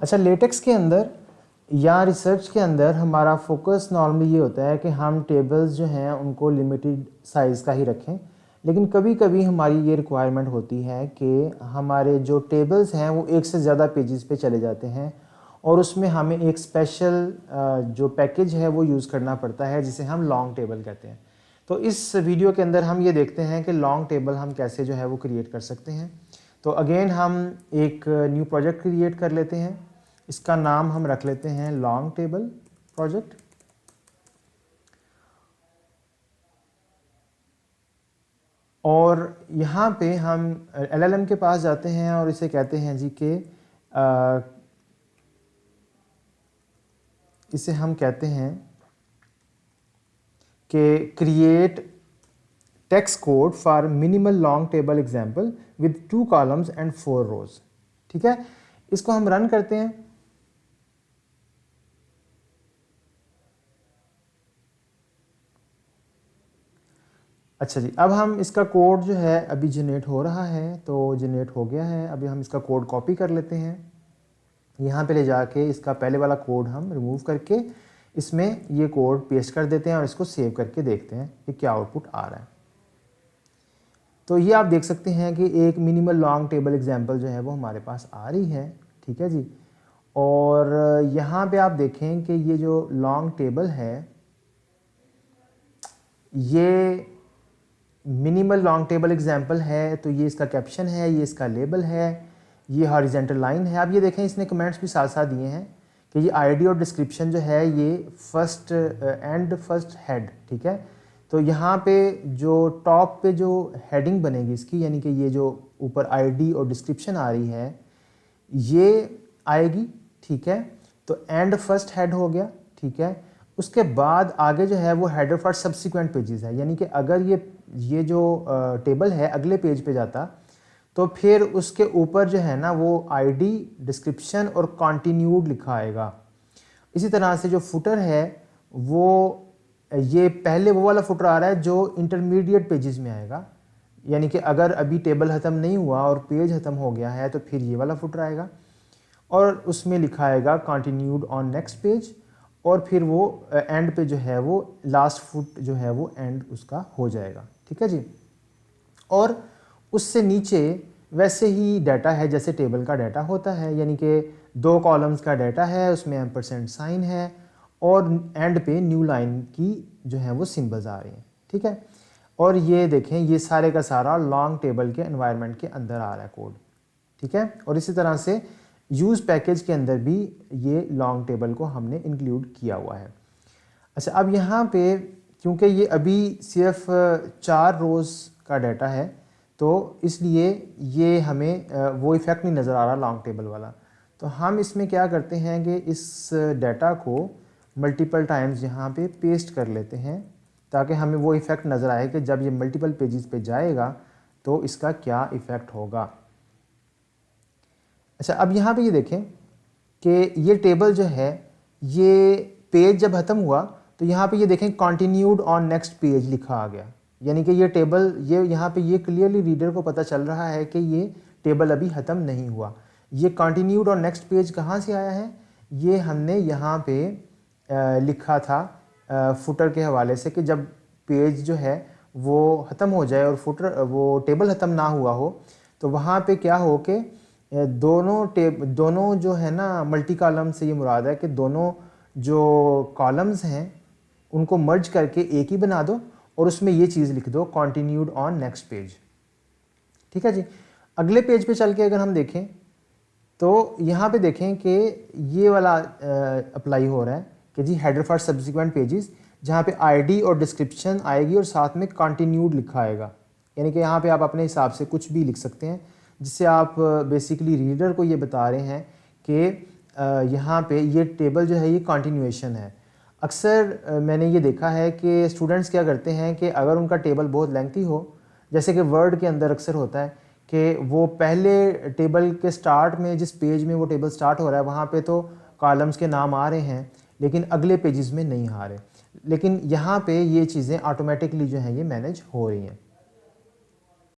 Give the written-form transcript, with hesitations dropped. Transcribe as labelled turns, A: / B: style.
A: अच्छा, लेटेक्स के अंदर या रिसर्च के अंदर हमारा फोकस नॉर्मली ये होता है कि हम टेबल्स जो हैं उनको लिमिटेड साइज़ का ही रखें, लेकिन कभी कभी हमारी ये रिक्वायरमेंट होती है कि हमारे जो टेबल्स हैं वो एक से ज़्यादा पेजेस पे चले जाते हैं और उसमें हमें एक स्पेशल जो पैकेज है वो यूज़ करना पड़ता है जिसे हम लॉन्ग टेबल कहते हैं। तो इस वीडियो के अंदर हम ये देखते हैं कि लॉन्ग टेबल हम कैसे जो है वो क्रिएट कर सकते हैं। तो अगेन हम एक न्यू प्रोजेक्ट क्रिएट कर लेते हैं। इसका नाम हम रख लेते हैं लॉन्ग टेबल प्रोजेक्ट। और यहाँ पे हम LLM के पास जाते हैं और इसे कहते हैं जी कि इसे हम कहते हैं कि create text code for minimal long table example with 2 columns and 4 रोज। ठीक है, इसको हम रन करते हैं। अच्छा जी, अब हम इसका कोड जो है अभी जनरेट हो रहा है, तो जनरेट हो गया है। अभी हम इसका कोड कॉपी कर लेते हैं, यहाँ पे ले जाके इसका पहले वाला कोड हम रिमूव करके इसमें ये कोड पेस्ट कर देते हैं और इसको सेव करके देखते हैं कि क्या आउटपुट आ रहा है। तो ये आप देख सकते हैं कि एक मिनिमल लॉन्ग टेबल एग्जाम्पल जो है वो हमारे पास आ रही है। ठीक है जी, और यहाँ पे आप देखें कि ये जो लॉन्ग टेबल है ये मिनिमल लॉन्ग टेबल एग्जाम्पल है, तो ये इसका कैप्शन है, ये इसका लेबल है, ये हॉरिजेंटल लाइन है। आप ये देखें इसने कमेंट्स भी साथ साथ दिए हैं कि ये आईडी और डिस्क्रिप्शन जो है ये फर्स्ट एंड फर्स्ट हेड। ठीक है, तो यहाँ पे जो टॉप पे जो हेडिंग बनेगी इसकी, यानी कि ये जो ऊपर आईडी और डिस्क्रिप्शन आ रही है ये आएगी। ठीक है, तो एंड फर्स्ट हेड हो गया। ठीक है, उसके बाद आगे जो है वो हेडर फॉर सब्सिक्वेंट पेजेस है, यानी कि अगर ये जो टेबल है अगले पेज पे जाता तो फिर उसके ऊपर जो है ना वो आईडी, डिस्क्रिप्शन और कंटिन्यूड लिखा आएगा। इसी तरह से जो फुटर है वो ये पहले वो वाला फुटर आ रहा है जो इंटरमीडिएट पेजेस में आएगा, यानी कि अगर अभी टेबल ख़त्म नहीं हुआ और पेज ख़त्म हो गया है तो फिर ये वाला फुटर आएगा और उसमें लिखा आएगा कंटिन्यूड ऑन नेक्स्ट पेज, और फिर वो एंड पे जो है वो लास्ट फुट जो है वो एंड उसका हो जाएगा। ठीक है जी, और उससे नीचे वैसे ही डाटा है जैसे टेबल का डाटा होता है, यानी कि 2 कॉलम्स का डाटा है, उसमें एम्परसेंड साइन है और एंड पे न्यू लाइन की जो है वो सिंबल्स आ रही हैं। ठीक है, और ये देखें ये सारे का सारा लॉन्ग टेबल के एनवायरनमेंट के अंदर आ रहा है कोड। ठीक है, और इसी तरह से यूज़ पैकेज के अंदर भी ये लॉन्ग टेबल को हमने इंक्लूड किया हुआ है। अच्छा, अब यहाँ पे क्योंकि ये अभी सिर्फ 4 रोज़ का डाटा है तो इसलिए ये हमें वो इफ़ेक्ट नहीं नज़र आ रहा लॉन्ग टेबल वाला। तो हम इसमें क्या करते हैं कि इस डाटा को मल्टीपल टाइम्स यहाँ पे पेस्ट कर लेते हैं ताकि हमें वो इफ़ेक्ट नज़र आए कि जब ये मल्टीपल पेजेस पे जाएगा तो इसका क्या इफ़ेक्ट होगा। अच्छा, अब यहाँ पे ये देखें कि ये टेबल जो है ये पेज जब ख़त्म हुआ तो यहाँ पे ये देखें कंटिन्यूड ऑन नेक्स्ट पेज लिखा आ गया, यानी कि ये टेबल ये यहाँ पे ये क्लियरली रीडर को पता चल रहा है कि ये टेबल अभी ख़त्म नहीं हुआ। ये कंटिन्यूड ऑन नेक्स्ट पेज कहाँ से आया है, ये हमने यहाँ पे लिखा था फुटर के हवाले से कि जब पेज जो है वो ख़त्म हो जाए और फुटर वो टेबल ख़त्म ना हुआ हो तो वहाँ पे क्या हो कि दोनों जो है ना मल्टी कॉलम से ये मुराद है कि दोनों जो कॉलम्स हैं उनको मर्ज करके एक ही बना दो और उसमें ये चीज़ लिख दो कंटिन्यूड ऑन नेक्स्ट पेज। ठीक है जी, अगले पेज पे चल के अगर हम देखें तो यहाँ पे देखें कि ये वाला अप्लाई हो रहा है कि जी हेडर फॉर सब्सिक्वेंट पेजेस, जहाँ पे आईडी और डिस्क्रिप्शन आएगी और साथ में कंटिन्यूड लिखा आएगा, यानी कि यहाँ पे आप अपने हिसाब से कुछ भी लिख सकते हैं जिससे आप बेसिकली रीडर को ये बता रहे हैं कि यहाँ पे ये टेबल जो है ये कंटिन्यूएशन है। अक्सर मैंने ये देखा है कि स्टूडेंट्स क्या करते हैं कि अगर उनका टेबल बहुत लेंथी हो, जैसे कि वर्ड के अंदर अक्सर होता है कि वो पहले टेबल के स्टार्ट में जिस पेज में वो टेबल स्टार्ट हो रहा है वहाँ पे तो कॉलम्स के नाम आ रहे हैं लेकिन अगले पेजेस में नहीं आ रहे, लेकिन यहाँ पे ये चीज़ें ऑटोमेटिकली जो हैं ये मैनेज हो रही हैं।